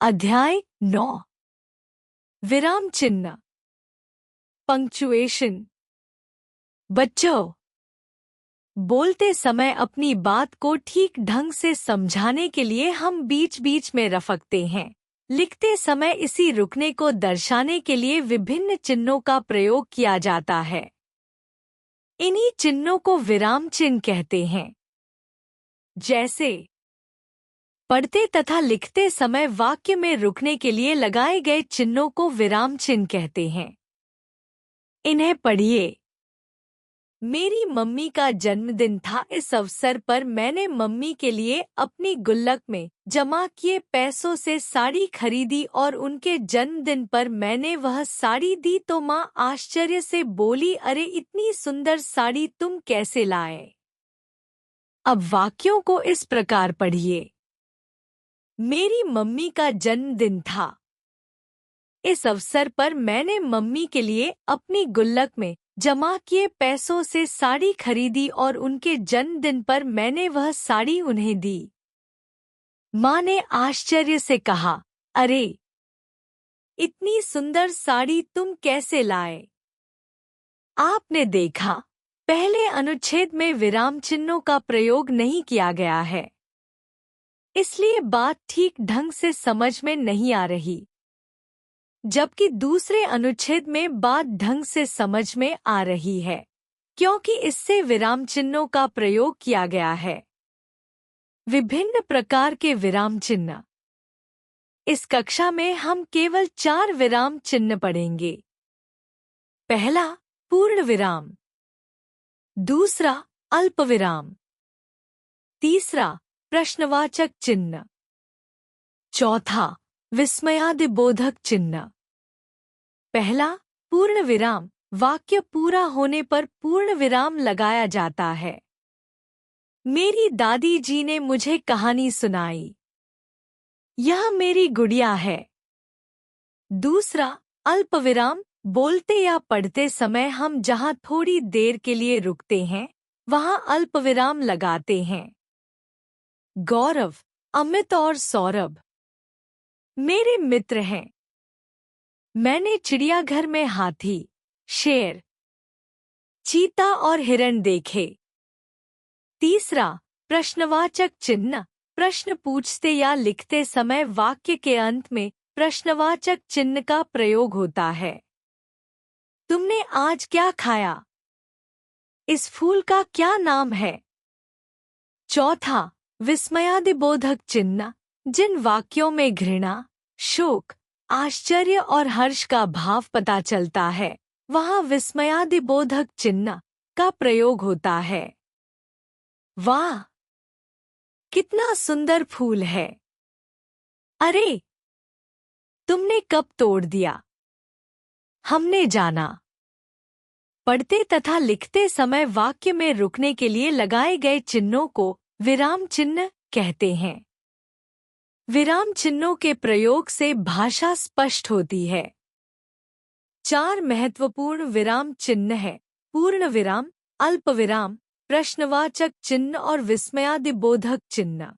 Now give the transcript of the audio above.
अध्याय 9 विराम चिन्ह पंक्चुएशन। बच्चों, बोलते समय अपनी बात को ठीक ढंग से समझाने के लिए हम बीच बीच में रफकते हैं। लिखते समय इसी रुकने को दर्शाने के लिए विभिन्न चिन्हों का प्रयोग किया जाता है। इन्हीं चिन्हों को विराम चिन्ह कहते हैं। जैसे पढ़ते तथा लिखते समय वाक्य में रुकने के लिए लगाए गए चिन्हों को विराम चिन्ह कहते हैं। इन्हें पढ़िए। मेरी मम्मी का जन्मदिन था। इस अवसर पर मैंने मम्मी के लिए अपनी गुल्लक में जमा किए पैसों से साड़ी खरीदी और उनके जन्मदिन पर मैंने वह साड़ी दी तो माँ आश्चर्य से बोली, अरे इतनी सुंदर साड़ी तुम कैसे लाए? अब वाक्यों को इस प्रकार पढ़िए। मेरी मम्मी का जन्मदिन था। इस अवसर पर मैंने मम्मी के लिए अपनी गुल्लक में जमा किए पैसों से साड़ी खरीदी और उनके जन्मदिन पर मैंने वह साड़ी उन्हें दी। माँ ने आश्चर्य से कहा, अरे इतनी सुंदर साड़ी तुम कैसे लाए? आपने देखा, पहले अनुच्छेद में विराम चिन्हों का प्रयोग नहीं किया गया है, इसलिए बात ठीक ढंग से समझ में नहीं आ रही, जबकि दूसरे अनुच्छेद में बात ढंग से समझ में आ रही है, क्योंकि इससे विराम चिन्हों का प्रयोग किया गया है। विभिन्न प्रकार के विराम चिन्ह। इस कक्षा में हम केवल 4 विराम चिन्ह पढ़ेंगे। पहला, पूर्ण विराम। दूसरा, अल्प विराम। तीसरा, प्रश्नवाचक चिन्ह। चौथा, विस्मयादिबोधक चिन्ह। पहला, पूर्ण विराम। वाक्य पूरा होने पर पूर्ण विराम लगाया जाता है। मेरी दादी जी ने मुझे कहानी सुनाई। यह मेरी गुड़िया है। दूसरा, अल्प विराम। बोलते या पढ़ते समय हम जहाँ थोड़ी देर के लिए रुकते हैं, वहाँ अल्प विराम लगाते हैं। गौरव, अमित और सौरभ मेरे मित्र हैं। मैंने चिड़ियाघर में हाथी, शेर, चीता और हिरण देखे। तीसरा, प्रश्नवाचक चिन्ह। प्रश्न पूछते या लिखते समय वाक्य के अंत में प्रश्नवाचक चिन्ह का प्रयोग होता है। तुमने आज क्या खाया? इस फूल का क्या नाम है? चौथा, विस्मयादिबोधक चिन्ह। जिन वाक्यों में घृणा, शोक, आश्चर्य और हर्ष का भाव पता चलता है, वहाँ विस्मयादिबोधक चिन्ह का प्रयोग होता है। वाह, कितना सुंदर फूल है! अरे, तुमने कब तोड़ दिया? हमने जाना। पढ़ते तथा लिखते समय वाक्य में रुकने के लिए लगाए गए चिन्हों को विराम चिन्ह कहते हैं। विराम चिन्हों के प्रयोग से भाषा स्पष्ट होती है। 4 महत्वपूर्ण विराम चिन्ह हैं: पूर्ण विराम, अल्प विराम, प्रश्नवाचक चिन्ह और विस्मयादिबोधक चिन्ह।